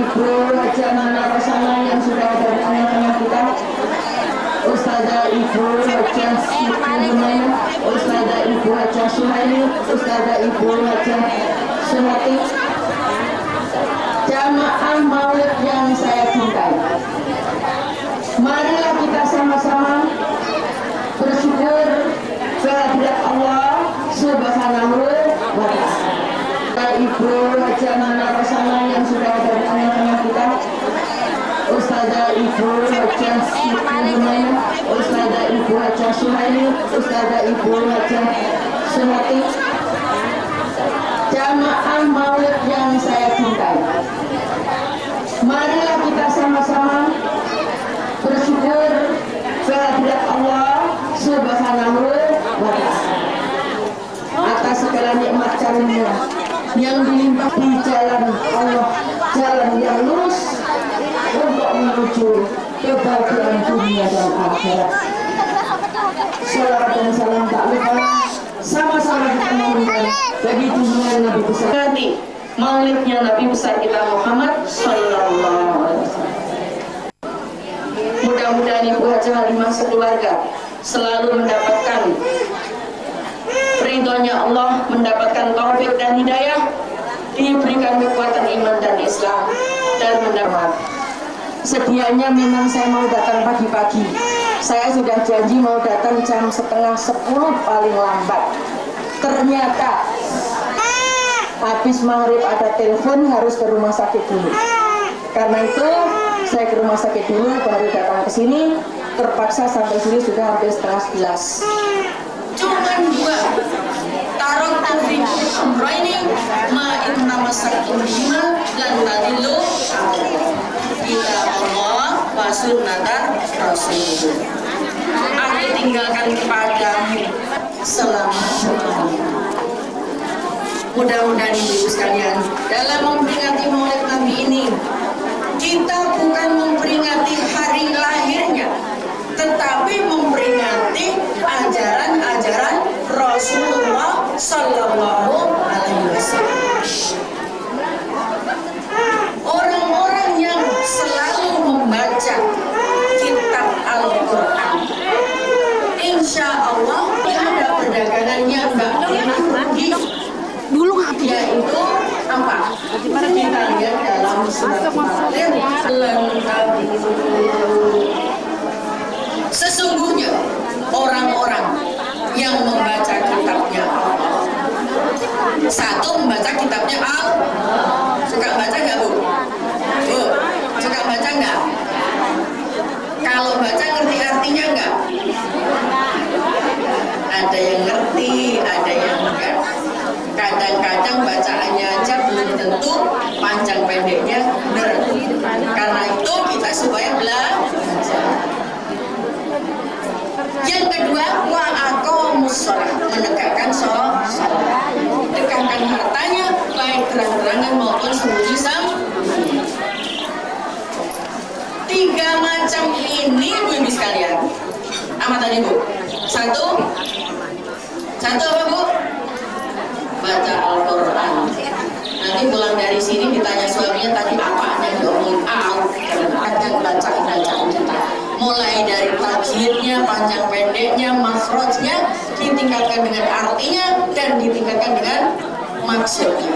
Ibu Haja Nana Rosana yang sudah ada di tengah-tengah kita, Ustazah Ibu Haja Siti, Ustazah Ibu Haja Suhaili, Ustazah Ibu Haja Suhati, jamaah maulid yang saya cintai, marilah kita sama-sama bersyukur kehadirat Allah Subhanahu wa ta'ala. Ibu Haja Nana Rosana yang sudah ada di tengah-tengah kita, Ustazah Ibu Haja Siti, Ustazah Ibu Haja Suhaili, Ustazah Ibu Haja Suhati, jamaah maulid yang saya cintai, marilah kita sama-sama bersyukur kehadirat Allah Subhanahu wa ta'ala atas segala nikmat karunia yang dilimpah di jalan Allah, jalan yang lurus untuk menuju kebahagiaan dunia dan akhirat. Salawat dan salam tak lupa sama-sama kita memberikan bagi dunia Nabi besar maulidnya Nabi besar kita Muhammad Sallallahu Alaihi Wasallam. Mudah-mudahan Ibu Haja Halimah sekeluarga selalu mendapatkan ridhonya Allah, mendapatkan taufik dan hidayah, diberikan kekuatan iman dan Islam, dan mendapat. Sedianya memang saya mau datang pagi-pagi. Saya sudah janji mau datang jam 9:30 paling lambat. Ternyata habis maghrib ada telepon harus ke rumah sakit dulu. Karena itu saya ke rumah sakit dulu baru datang ke sini. Terpaksa sampai sini sudah hampir 10:30. Cuman dua tarot tadi ini ma'in nama sakit lima dan tadi lo kita Allah wasul natar rasul. Aku tinggalkan kepadamu selama mudah-mudahan ibu sekalian dalam memperingati maulid Nabi ini kita bukan memperingati hari lahirnya, tetapi memperingati ajaran-ajaran Rasulullah Sallallahu Alaihi Wasallam. Orang-orang yang selalu membaca kitab Al-Quran, insya Allah ada perdagangan yang nggak pernah rugi. Dulu yaitu apa? Kita lihat dalam surat Al-Fatihah. Sesungguhnya orang-orang yang membaca kitabnya Allah, satu membaca kitabnya Allah. Suka baca nggak Bu? Bu, suka baca nggak? Kalau baca ngerti artinya nggak? Ada yang ngerti, ada yang enggak. Kadang-kadang bacaannya aja belum tentu panjang pendeknya ngerti. Karena itu kita supaya belajar. Yang kedua, wa aqamus shalah, menegakkan sholat, dekatkan hartanya baik terang-terangan maupun sembunyi-sembunyi. Tiga macam ini Bu Ibu sekalian. Apa tadi Bu? Satu apa Bu? Baca Al-Quran. Nanti pulang dari sini ditanya suaminya tadi apanya, diomongin kadang bacaan kita. Mulai dari tajwidnya, panjang pendeknya, makhrajnya, ditingkatkan dengan artinya dan ditingkatkan dengan maksudnya.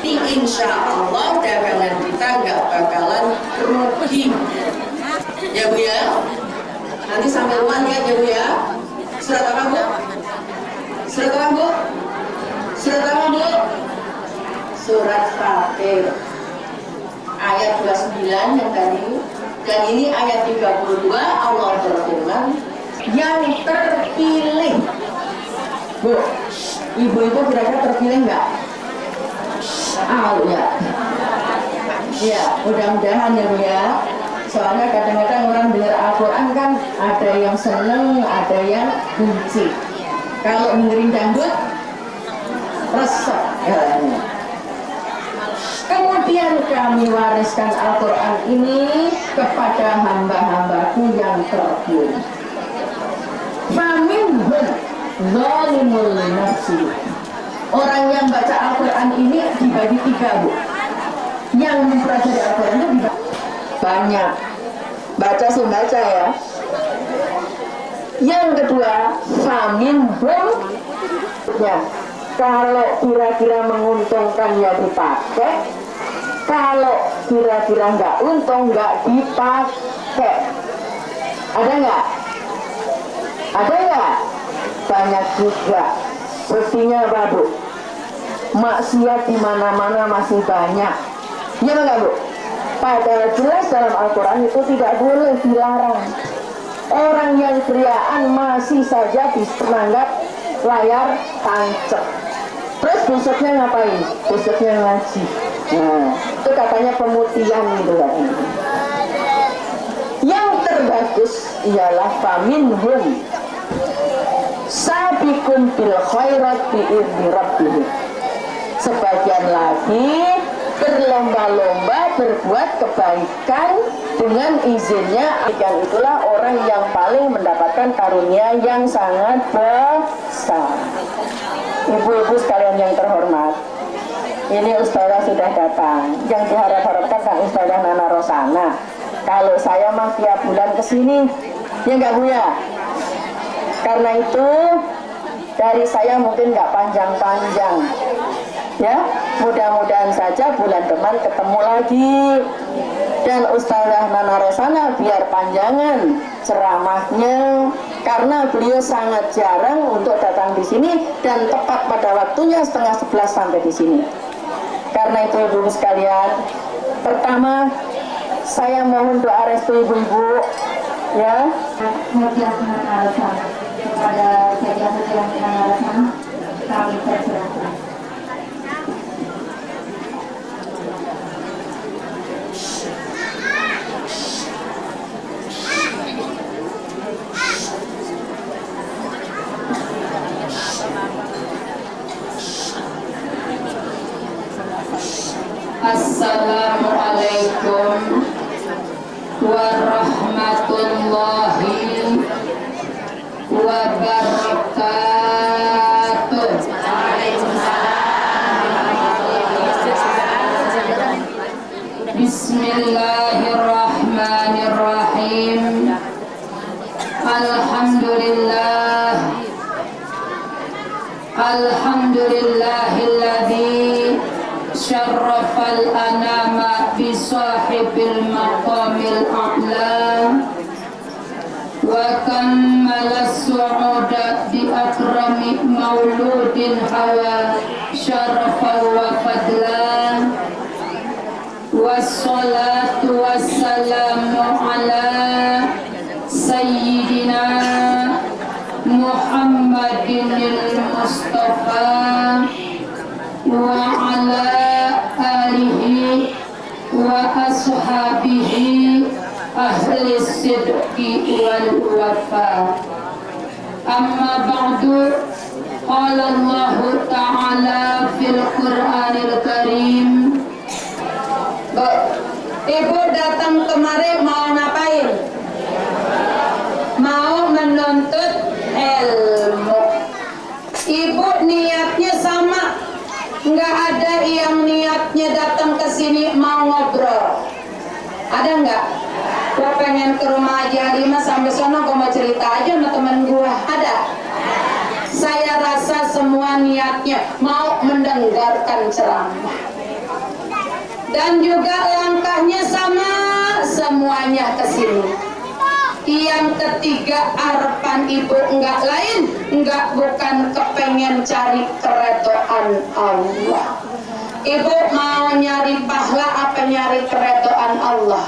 Ini insya Allah dagangan kita nggak bakalan rugi. Ya Bu ya. Nanti sampai rumah lihat ya Bu ya. Surat apa Bu? Surat apa Bu? Surat apa Bu? Surat Fatir ayat 29 yang tadi. Dan ini ayat 32 Allah berfirman, yang terpilih. Bu, Ibu itu kira-kira terpilih nggak? Ya. Ya, mudah-mudahan ya Bu ya. Soalnya kadang-kadang orang dengar Al-Quran kan ada yang seneng, ada yang benci. Kalau dengerin dangdut, resep jalannya. Kemudian kami wariskan Al-Quran ini kepada hamba-hambaku yang terpilih. Faminhum zalimul nafsi. Orang yang baca Al-Quran ini dibagi tiga Bu. yang mempelajari Al-Quran itu banyak. Baca sih baca ya. Yang kedua, faminhum ya. Kalau kira-kira menguntungkan ya dipakai, kalau kira-kira nggak untung nggak dipakai. Ada nggak? Ada nggak? Banyak juga. Buktinya apa, Bu? Maksiat di mana-mana masih banyak. Iya nggak, Bu? Padahal jelas dalam Al-Quran itu tidak boleh, dilarang. Orang yang kriaan masih saja disenanggap layar tancap. Terus besoknya ngapain? Besoknya ngaji. Nah, itu katanya pemutihan gitu kan. Yang terbagus ialah faminhum sabiqun bil khairat bi'izni rabbihim. Sebagian lagi berlomba-lomba berbuat kebaikan dengan izinnya. Dan itulah orang yang paling mendapatkan karunia yang sangat besar. Ibu-ibu sekalian yang terhormat, ini Ustazah sudah datang. Yang diharap-harapkan kan Ustazah Nana Rosana. Kalau saya mah tiap bulan kesini, ya nggak Bu ya? Karena itu dari saya mungkin nggak panjang-panjang. Ya, mudah-mudahan saja bulan depan ketemu lagi. Dan Ustazah Nana Rosana biar panjangan ceramahnya, karena beliau sangat jarang untuk datang di sini dan tepat pada waktunya 10:30 sampai di sini. Karena itu ibu-ibu sekalian, pertama saya mohon doa restu ibu-ibu ya. Kepada saudara-saudara Nana Rosana kami persilahkan. Assalamualaikum warahmatullahi wabarakatuh. Bismillahirrahmanirrahim. Alhamdulillah. Alhamdulillahilladzi syarrafal anama bisahibil maqamil a'la wa kammala su'uda bi akrami mauludin hawa syarafan wa fadlan. Wassalatu wassalamu ala sayyidina Muhammadinil Mustafa wa ala alihi wa ashabihi ahli sidqi wal wafa. Amma ba'du, qala Allah ta'ala fil Qur'anil Karim. Ibu datang kemari mau ngapain? Mau menuntut ilmu. Ibu niatnya sama, nggak ada yang niatnya datang ke sini mau ngobrol. Ada nggak? Gua pengen ke rumah Haji Halimah sampai sono, gua mau cerita aja sama temen gua. Ada? Saya rasa semua niatnya mau mendengarkan ceramah. Dan juga langkahnya sama, semuanya ke sini. Yang ketiga, harapan ibu enggak lain, bukan kepengen cari keredaan Allah. Ibu mau nyari pahala apa nyari keredaan Allah?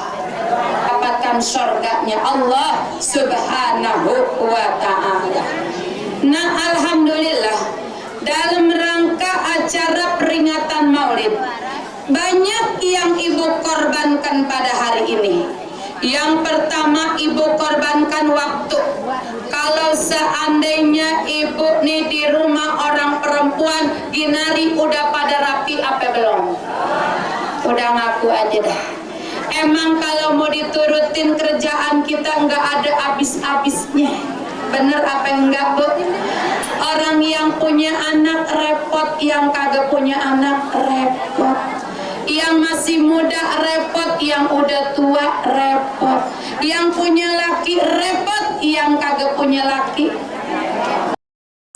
Dapatkan surganya Allah Subhanahu wa ta'ala. Nah, alhamdulillah, dalam rangka acara peringatan Maulid, banyak yang ibu korbankan pada hari ini. Yang pertama, ibu korbankan waktu. Kalau seandainya ibu nih di rumah orang perempuan, Ginari udah pada rapi apa belum? Udah ngaku aja dah. Emang kalau mau diturutin kerjaan kita nggak ada habis-habisnya. Bener apa enggak, Bu? Orang yang punya anak repot, yang kagak punya anak repot. yang masih muda repot, yang udah tua repot, yang punya laki repot, yang kagak punya laki.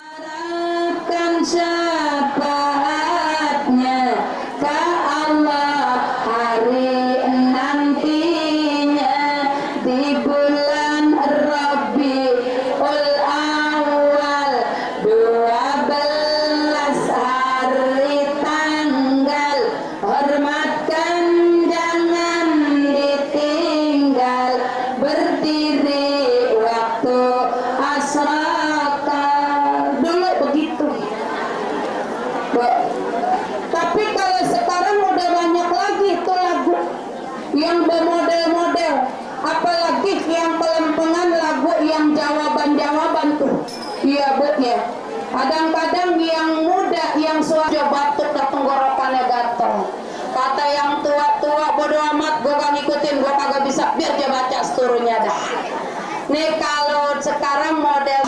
Harapkan syafaatnya ke Allah hari nantinya di bulan Rabiul Awal 12 hari tanggal. Hormatkan jangan ditinggal, berdiri waktu asraka. Dulu begitu. Tapi kalau sekarang udah banyak lagi itu lagu yang bermodel-model, apalagi yang pelempengan lagu yang jawaban-jawaban tuh. Iya Bu ya. Kadang-kadang yang muda yang suara batuk dan tenggorokannya gatel. Kata yang tua-tua bodo amat, gue gak ngikutin, gue kagak bisa, biar dia baca seturunnya dah. Nih kalau sekarang model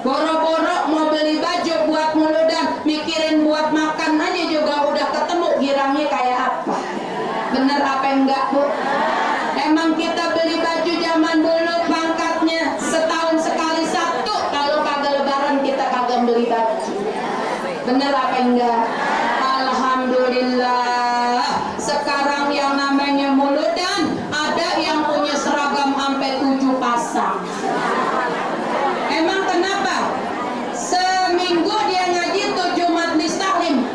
boro-boro mau beli baju buat muludan, mikirin buat makan aja juga udah ketemu girangnya kayak apa. Bener apa enggak Bu? Emang kita beli baju zaman dulu pangkatnya setahun sekali satu, kalau kagak lebaran kita kagak beli baju. Bener apa enggak? Alhamdulillah sekarang yang namanya muludan ada yang punya seragam sampai 7 pasang. Emang kenapa? Seminggu dia ngaji 7 majlis taklim.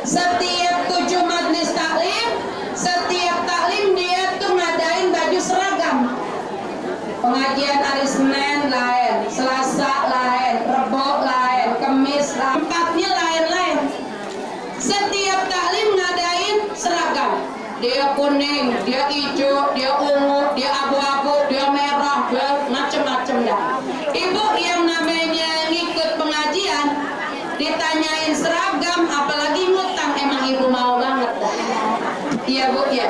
Setiap 7 majlis taklim, setiap taklim dia tuh ngadain baju seragam. Pengajian hari Senin lain, Selasa lain, Rebo lain, Kamis lain, tempatnya lain-lain. Setiap taklim ngadain seragam. Dia kuning, dia hijau, dia ungu, dia abu-abu, dia merah, dia macem-macem dah. Ibu yang namanya ngikut pengajian ditanyain seragam, apalagi ngutang, emang ibu mau banget dah. Iya Bu ya.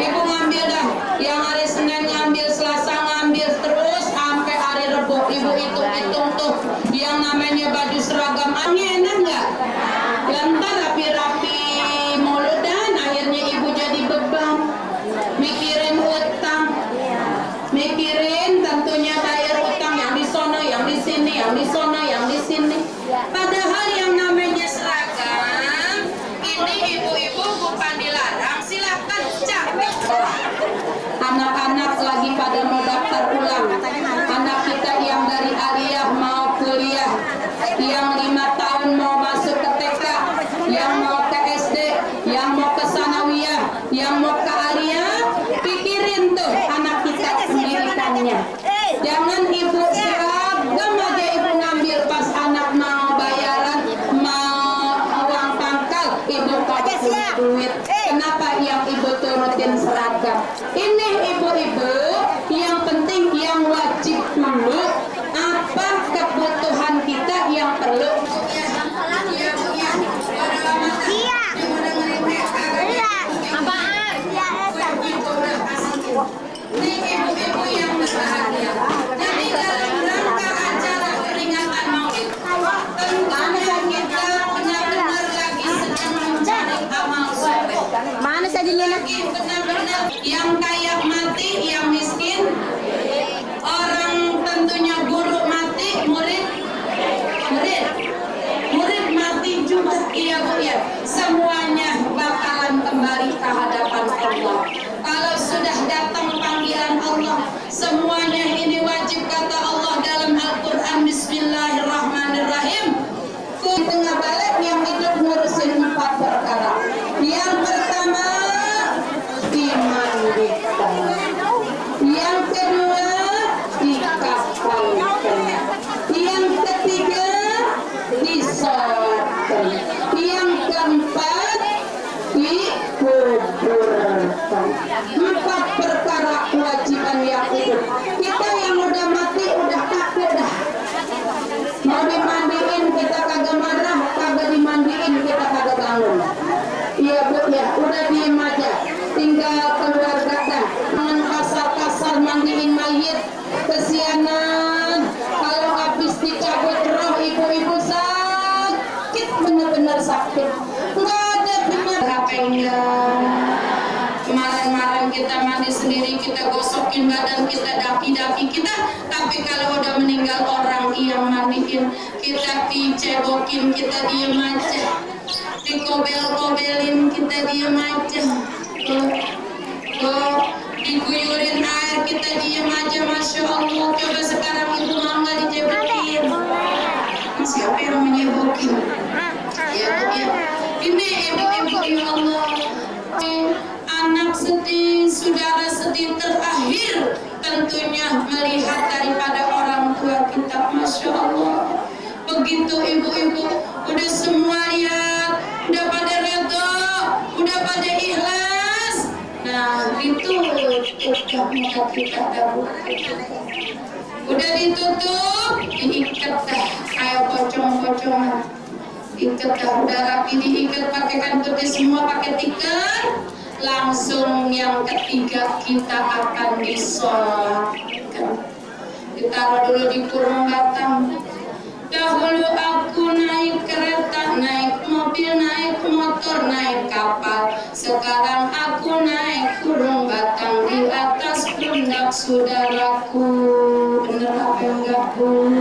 Ibu ngambil dah, yang hari Senin ngambil, Selasa ngambil, terus sampai hari Rebo. Ibu hitung-hitung tuh yang namanya baju seragam. Enak nggak? Lantar rapi-rapi muludan, akhirnya ibu jadi beban, mikirin utang, mikirin tentunya bayar utang yang di sono, yang di sini, yang di sono, yang di sini. Padahal yang namanya seragam ini ibu-ibu bukan dilarang, silakan cakep. Anak-anak lagi pada mau daftar ulang, anak kita yang dari aliyah mau kuliah, yang 5 tahun mau masuk ke TK, yang mau ke SD, yang mau ke sanawiyah, yang mau ke aliyah, pikirin tuh anak kita pendidikannya. Jangan ibu seragam aja ibu ngambil, pas anak mau bayaran, mau uang pangkal, ibu kagak punya duit. Kenapa yang ibu turutin seragam? Ini ibu-ibu yang penting, yang wajib dulu, apa kebutuhan kita yang perlu. Ini ibu-ibu yang berbahagia. Jadi dalam rangka acara peringatan Maulid, tentunya kita benar-benar lagi sedang mencari amal soleh. Mana sajinya? Lagi benar-benar yang kaya mati, yang miskin, orang tentunya guru mati, murid mati juga. Iya Bu ya, semuanya bakalan kembali ke hadapan Allah. Kalau sudah datang panggilan Allah, semuanya ini wajib, kata Allah dalam Al-Quran, Bismillahirrahmanirrahim. Di tengah balik yang hidup ngurusin 4 perkara. Yang pertama, iman kita. Yang kedua, dikafalkan. Yang ketiga, disolatkan. Yang keempat, dikuburkan. 4 perkara kewajiban yang hidup. Kita yang udah mati udah takut dah. Mau dimandiin kita kagak marah, kagak dimandiin kita kagak bangun. Iya Bu ya, udah diem aja. Tinggal keluarga dah. Jangan kasar-kasar mandiin mayit, kesianan. Kalau habis dicabut roh ibu-ibu sakit, bener-bener sakit. Nggak ada bener apa enggak. kemarin-kemarin kita mandi sendiri, kita gosokin badan kita, daki-daki kita, tapi kalau udah meninggal orang yang mandiin, kita dicebokin, kita diem aja, dikobel-kobelin, kita diem aja, diguyurin air, kita diem aja. Masya Allah. Coba sekarang itu mau nggak dijebokin? Siapa yang menyebokin? Ya, ini ibu-ibu, ya Allah, anak sedih, saudara sedih terakhir tentunya melihat daripada orang tua kita. Masya Allah. Begitu ibu-ibu udah semua lihat, udah pada redha, udah pada ikhlas. Nah itu udah muka kita udah ditutup, diikat dah kayak pocong-pocongan. Ikat dah, udah rapi diikat pakai kain putih semua, pakai tikar. Langsung yang ketiga kita akan disolatkan. Ditaruh dulu di kurung batang. Dahulu aku naik kereta, naik mobil, naik motor, naik kapal. Sekarang aku naik kurung batang di atas pundak saudaraku. Bener apa enggak, Bu?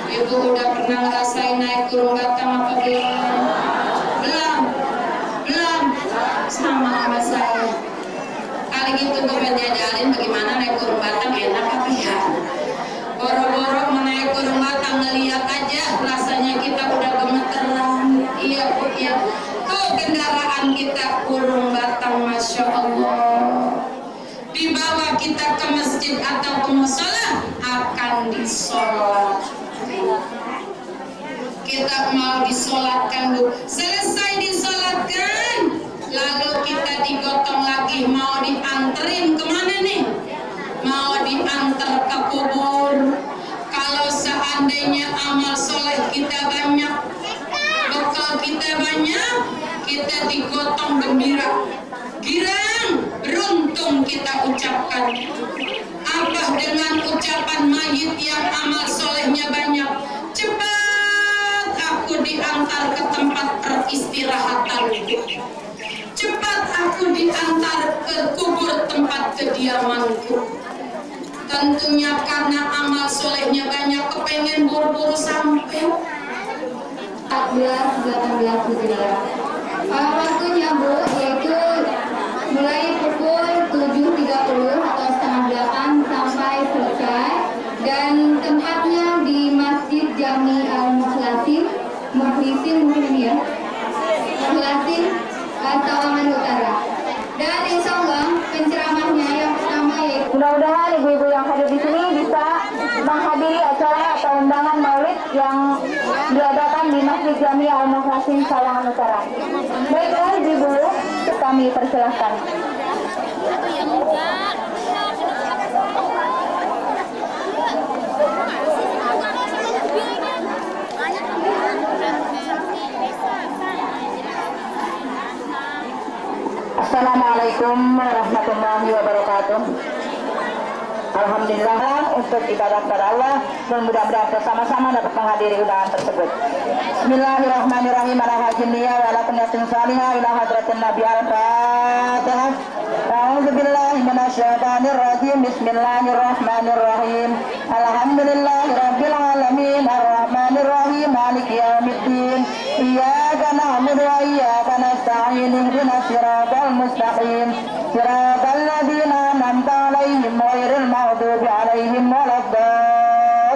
Ibu udah pernah ngerasain naik kurung batang apa belum? Belum sama saya. Kali gitu gue menjajalin bagaimana naik kurung batang, enak apa ya? Boro-boro menaik kurung batang, ngeliat aja rasanya kita udah gemeteran. Iya Bu, ya. Tuh kendaraan kita kurung batang, Masya Allah. Dibawa kita ke masjid atau ke musola, akan disolat. Kita mau disolatkan, Bu. Selesai disolatkan, lalu kita digotong lagi, mau dianterin kemana nih? Mau diantar ke kubur. Kalau seandainya amal soleh kita banyak, bekal kita banyak, kita digotong gembira. Girang, beruntung kita ucapkan. Apa dengan ucapan mayit yang amal solehnya banyak? Cepat aku diantar ke tempat peristirahatanku. Cepat aku diantar ke kubur tempat kediamanku. Tentunya karena amal solehnya banyak, kepengen buru-buru sampai 14-18 Hijriah. Waktunya Bu, yaitu mulai pukul 7.30 atau setengah 8 sampai selesai, dan tempatnya di Masjid Jami Al-Mukhlasin, mungkin ya, Mukhlasin, Sawangan Utara. Dan insya Allah penceramahnya yang pertama yaitu, mudah-mudahan ibu-ibu yang hadir di sini bisa menghadiri acara atau undangan maulid yang diadakan di Masjid Jami Al-Mukhlasin Sawangan Utara. Baiklah ibu-ibu, kami persilahkan. Assalamualaikum warahmatullahi wabarakatuh. Alhamdulillah untuk ibadah kepada Allah, dan mudah-mudahan bersama-sama dapat menghadiri undangan tersebut. Bismillahirrahmanirrahim. Ala hajin niyya wa ala kunyatin salihah ila hadratin Nabi al-Fatihah. A'udzubillahi minasyaitonir rajim. Bismillahirrahmanirrahim. Alhamdulillahi rabbil alamin arrahmanir rahim maliki yaumiddin. Iyyaka na'budu wa iyyaka nasta'in. Ihdinas siratal mustaqim. Siratal ladzina an'amta 'alaihim ghairil maghdubi 'alaihim waladdallin.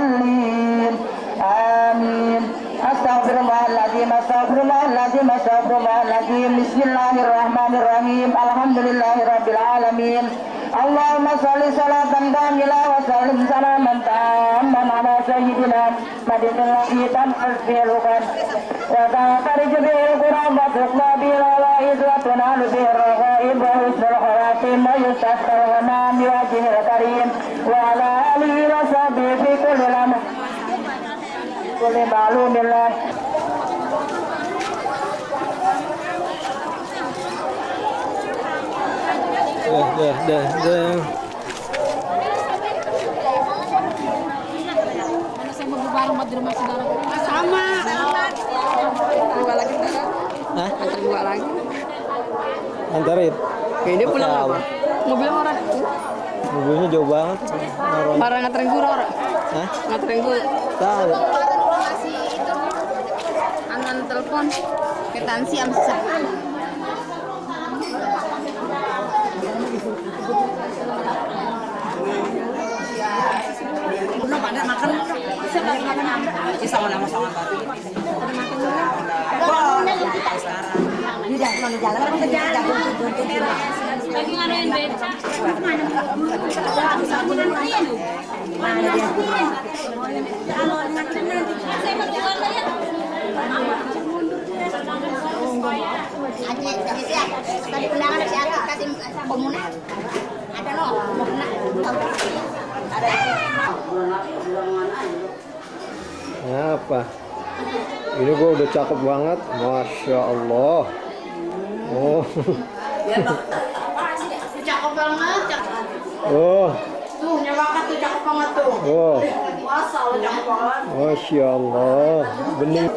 Amin. Astaghfirullahaladzim, astaghfirullahaladzim, astaghfirullahaladzim. Bismillahirrahmanirrahim. Alhamdulillahirabbil alamin. Allahumma shalli salatan kamilah wa sallim salaman tamman ala sayyidina Muhammadin al-Khitam al-Filukan wa ta'arij bil Qur'an wa tuqla bil wa'id wa tunalu bil raghaib wa husnul khawatim wa yustasqal bi wajhil karim wa ala alihi wa sahbihi fi kulli lamah kulli ma'lumillah. Dah. sama. Dua lagi. Hah? Dua lagi. Antarin. Ini pulang apa? Mobilnya marah. Mobilnya jauh banget. Marah nganterin gue Rora. Hah? Nganterin gue. Tahu. Masih itu anon telepon ketansi amsa. Pada makan. Bisa makan. Bisa sama-sama batu. Lagi nganuin beca. Tadi undangan dari Aki kasih komuna. Ada no, komuna. Apa? Ini gua udah cakep banget, masya Allah. Oh, Cakep banget. oh, Tuh, nyawakan tuh cakep banget tuh. oh, Masa lo cakep banget. masya Allah. Bening.